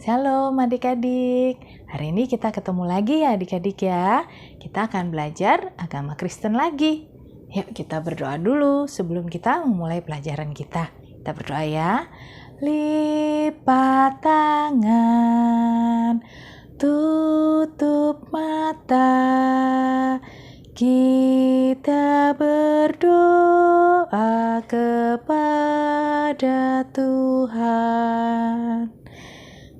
Shalom adik-adik. Hari ini kita ketemu lagi ya adik-adik ya. Kita akan belajar agama Kristen lagi. Yuk kita berdoa dulu sebelum kita memulai pelajaran kita. Kita berdoa ya. Lipat tangan, tutup mata. Kita berdoa kepada Tuhan.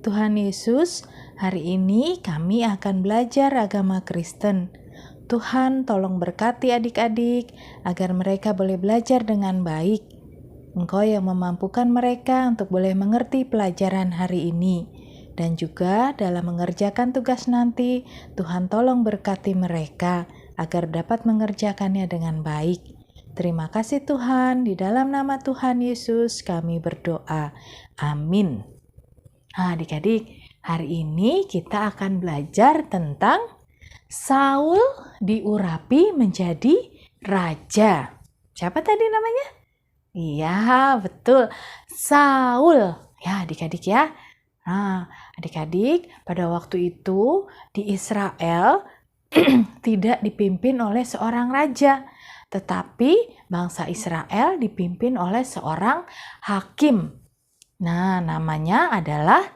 Tuhan Yesus, hari ini kami akan belajar agama Kristen. Tuhan tolong berkati adik-adik agar mereka boleh belajar dengan baik. Engkau yang memampukan mereka untuk boleh mengerti pelajaran hari ini. Dan juga dalam mengerjakan tugas nanti, Tuhan tolong berkati mereka agar dapat mengerjakannya dengan baik. Terima kasih Tuhan, di dalam nama Tuhan Yesus kami berdoa. Amin. Adik-adik, hari ini kita akan belajar tentang Saul diurapi menjadi raja. Siapa tadi namanya? Iya, betul. Saul. Ya, adik-adik ya. Nah, adik-adik, pada waktu itu di Israel tidak dipimpin oleh seorang raja, tetapi bangsa Israel dipimpin oleh seorang hakim. Nah, namanya adalah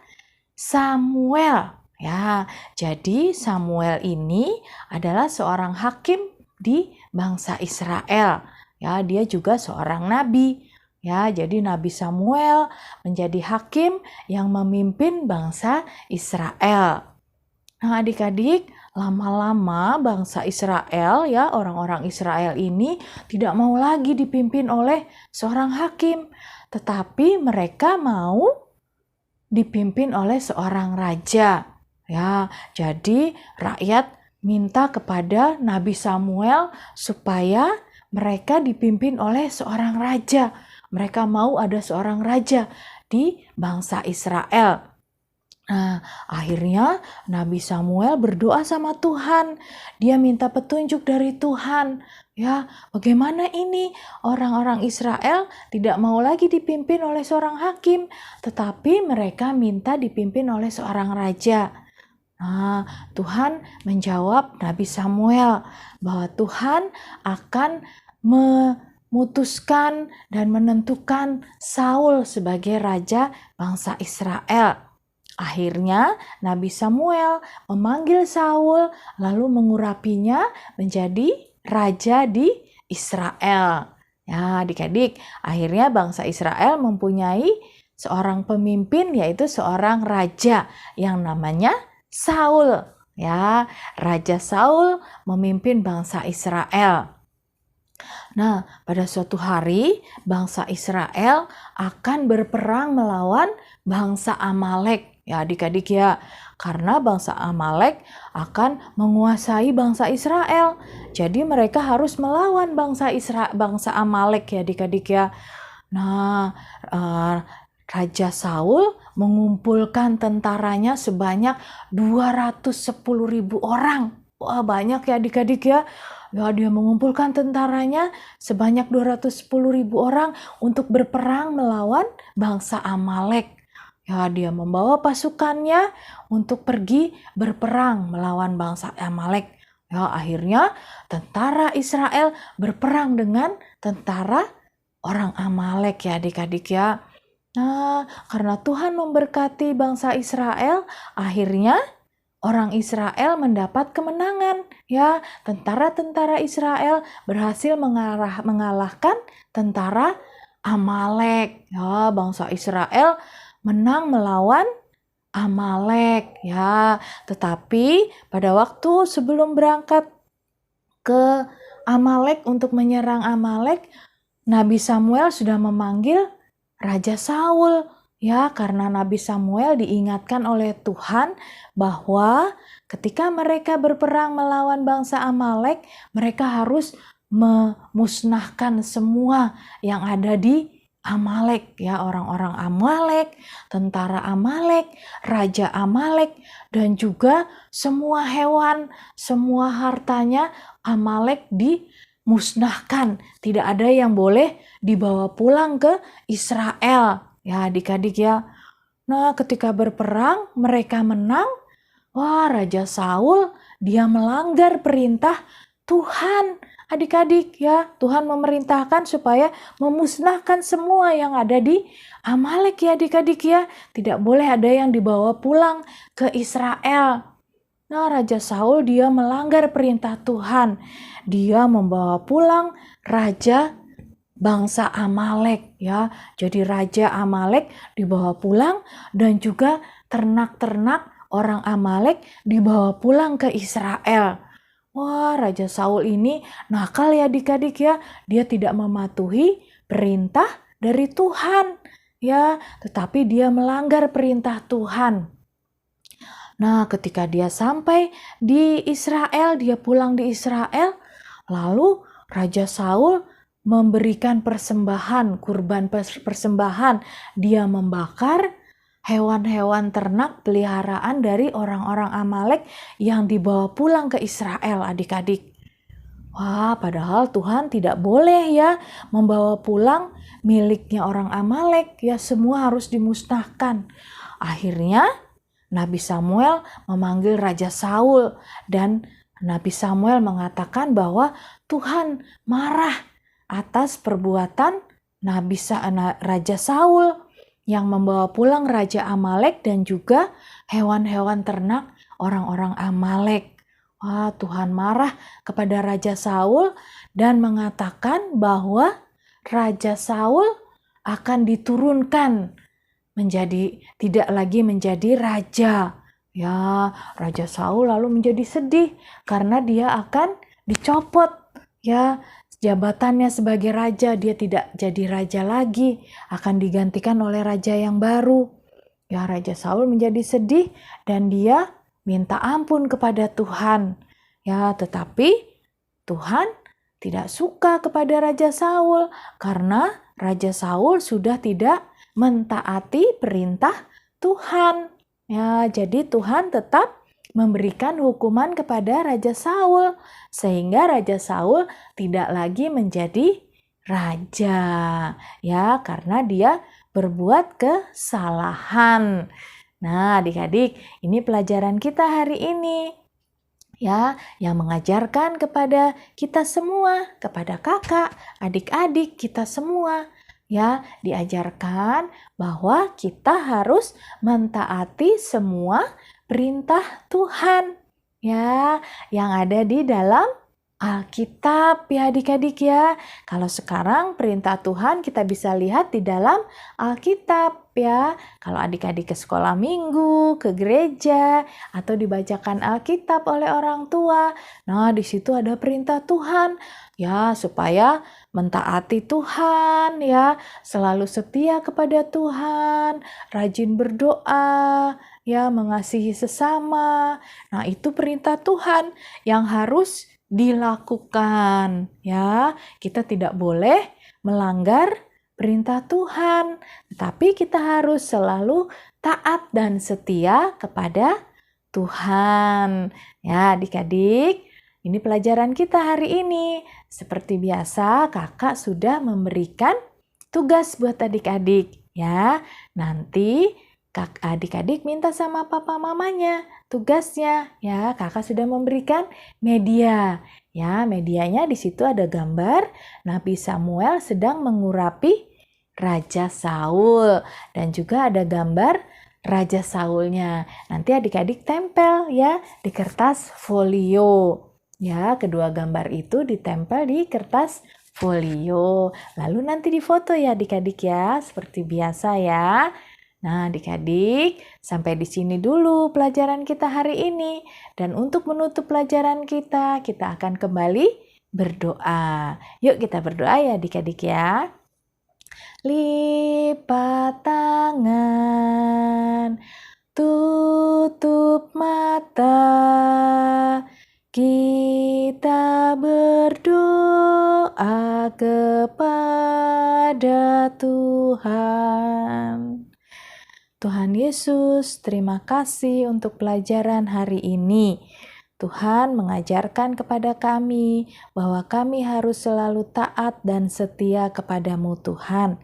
Samuel. Ya, jadi Samuel ini adalah seorang hakim di bangsa Israel. Ya, dia juga seorang nabi. Ya, jadi Nabi Samuel menjadi hakim yang memimpin bangsa Israel. Nah, adik-adik, lama-lama bangsa Israel, ya, orang-orang Israel ini tidak mau lagi dipimpin oleh seorang hakim, tetapi mereka mau dipimpin oleh seorang raja. Ya, jadi rakyat minta kepada Nabi Samuel supaya mereka dipimpin oleh seorang raja. Mereka mau ada seorang raja di bangsa Israel. Nah, akhirnya Nabi Samuel berdoa sama Tuhan. Dia minta petunjuk dari Tuhan. Ya, bagaimana ini? Orang-orang Israel tidak mau lagi dipimpin oleh seorang hakim, tetapi mereka minta dipimpin oleh seorang raja. Nah, Tuhan menjawab Nabi Samuel bahwa Tuhan akan memutuskan dan menentukan Saul sebagai raja bangsa Israel. Akhirnya Nabi Samuel memanggil Saul lalu mengurapinya menjadi raja di Israel. Ya, adik-adik, akhirnya bangsa Israel mempunyai seorang pemimpin, yaitu seorang raja yang namanya Saul. Ya, Raja Saul memimpin bangsa Israel. Nah, pada suatu hari bangsa Israel akan berperang melawan bangsa Amalek. Ya, adik-adik ya, karena bangsa Amalek akan menguasai bangsa Israel. Jadi mereka harus melawan bangsa Amalek ya adik-adik ya. Nah, Raja Saul mengumpulkan tentaranya sebanyak 210.000 orang. Wah, banyak ya adik-adik ya. Ya, dia mengumpulkan tentaranya sebanyak 210.000 orang untuk berperang melawan bangsa Amalek. Ya, dia membawa pasukannya untuk pergi berperang melawan bangsa Amalek. Ya, akhirnya tentara Israel berperang dengan tentara orang Amalek ya adik-adik ya. Nah, karena Tuhan memberkati bangsa Israel, akhirnya orang Israel mendapat kemenangan. Ya, tentara-tentara Israel berhasil mengalahkan tentara Amalek. Ya, bangsa Israel menang melawan Amalek. Ya, tetapi pada waktu sebelum berangkat ke Amalek untuk menyerang Amalek, Nabi Samuel sudah memanggil Raja Saul. Ya, karena Nabi Samuel diingatkan oleh Tuhan bahwa ketika mereka berperang melawan bangsa Amalek, mereka harus memusnahkan semua yang ada di Amalek, ya, orang-orang Amalek, tentara Amalek, raja Amalek, dan juga semua hewan, semua hartanya Amalek dimusnahkan. Tidak ada yang boleh dibawa pulang ke Israel. Ya, adik-adik ya. Nah, ketika berperang, mereka menang. Wah, Raja Saul, dia melanggar perintah Tuhan. Adik-adik ya, Tuhan memerintahkan supaya memusnahkan semua yang ada di Amalek ya adik-adik ya. Tidak boleh ada yang dibawa pulang ke Israel. Nah, Raja Saul dia melanggar perintah Tuhan. Dia membawa pulang raja bangsa Amalek ya. Jadi Raja Amalek dibawa pulang dan juga ternak-ternak orang Amalek dibawa pulang ke Israel. Wah, Raja Saul ini nakal ya adik-adik ya. Dia tidak mematuhi perintah dari Tuhan ya, tetapi dia melanggar perintah Tuhan. Nah, ketika dia sampai di Israel, dia pulang di Israel, lalu Raja Saul memberikan persembahan, kurban persembahan. Dia membakar hewan-hewan ternak peliharaan dari orang-orang Amalek yang dibawa pulang ke Israel, adik-adik. Wah, padahal Tuhan tidak boleh ya membawa pulang miliknya orang Amalek, ya semua harus dimusnahkan. Akhirnya Nabi Samuel memanggil Raja Saul dan Nabi Samuel mengatakan bahwa Tuhan marah atas perbuatan Raja Saul yang membawa pulang Raja Amalek dan juga hewan-hewan ternak orang-orang Amalek. Wah, Tuhan marah kepada Raja Saul dan mengatakan bahwa Raja Saul akan diturunkan tidak lagi menjadi raja. Ya, Raja Saul lalu menjadi sedih karena dia akan dicopot ya jabatannya sebagai raja. Dia tidak jadi raja lagi, akan digantikan oleh raja yang baru. Ya, Raja Saul menjadi sedih dan dia minta ampun kepada Tuhan. Ya, tetapi Tuhan tidak suka kepada Raja Saul karena Raja Saul sudah tidak mentaati perintah Tuhan. Ya, jadi Tuhan tetap memberikan hukuman kepada Raja Saul sehingga Raja Saul tidak lagi menjadi raja. Ya, karena dia berbuat kesalahan. Nah, adik-adik, ini pelajaran kita hari ini. Ya, yang mengajarkan kepada kita semua, kepada kakak, adik-adik kita semua. Ya, diajarkan bahwa kita harus mentaati semua perintah Tuhan. Ya, yang ada di dalam Alkitab ya adik-adik ya. Kalau sekarang perintah Tuhan kita bisa lihat di dalam Alkitab ya. Kalau adik-adik ke sekolah minggu, ke gereja, atau dibacakan Alkitab oleh orang tua. Nah, di situ ada perintah Tuhan ya supaya mentaati Tuhan ya, selalu setia kepada Tuhan, rajin berdoa, ya mengasihi sesama. Nah, itu perintah Tuhan yang harus dilakukan ya. Kita tidak boleh melanggar perintah Tuhan, tetapi kita harus selalu taat dan setia kepada Tuhan. Ya, adik-adik, ini pelajaran kita hari ini. Seperti biasa, kakak sudah memberikan tugas buat adik-adik ya. Nanti adik-adik minta sama papa mamanya tugasnya ya. Kakak sudah memberikan media. Ya, medianya di situ ada gambar Nabi Samuel sedang mengurapi Raja Saul dan juga ada gambar Raja Saulnya. Nanti adik-adik tempel ya di kertas folio. Ya, kedua gambar itu ditempel di kertas folio. Lalu nanti difoto ya adik-adik ya, seperti biasa ya. Nah, adik-adik, sampai di sini dulu pelajaran kita hari ini. Dan untuk menutup pelajaran kita akan kembali berdoa. Yuk kita berdoa ya adik-adik ya. Lipat tangan, tutup mata, kita berdoa kepada Tuhan. Tuhan Yesus, terima kasih untuk pelajaran hari ini. Tuhan mengajarkan kepada kami bahwa kami harus selalu taat dan setia kepadamu Tuhan.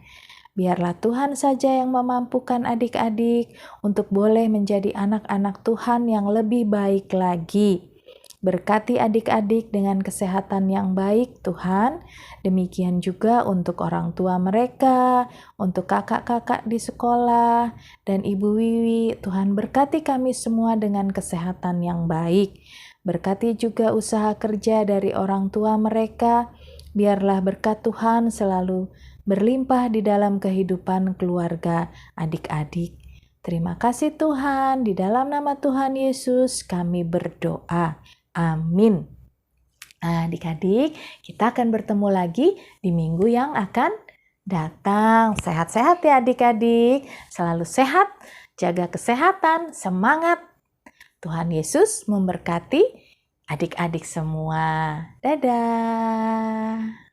Biarlah Tuhan saja yang memampukan adik-adik untuk boleh menjadi anak-anak Tuhan yang lebih baik lagi. Berkati adik-adik dengan kesehatan yang baik, Tuhan. Demikian juga untuk orang tua mereka, untuk kakak-kakak di sekolah, dan Ibu Wiwi. Tuhan berkati kami semua dengan kesehatan yang baik. Berkati juga usaha kerja dari orang tua mereka. Biarlah berkat Tuhan selalu berlimpah di dalam kehidupan keluarga adik-adik. Terima kasih Tuhan, di dalam nama Tuhan Yesus kami berdoa. Amin. Nah, adik-adik, kita akan bertemu lagi di minggu yang akan datang. Sehat-sehat ya adik-adik. Selalu sehat, jaga kesehatan, semangat. Tuhan Yesus memberkati adik-adik semua. Dadah.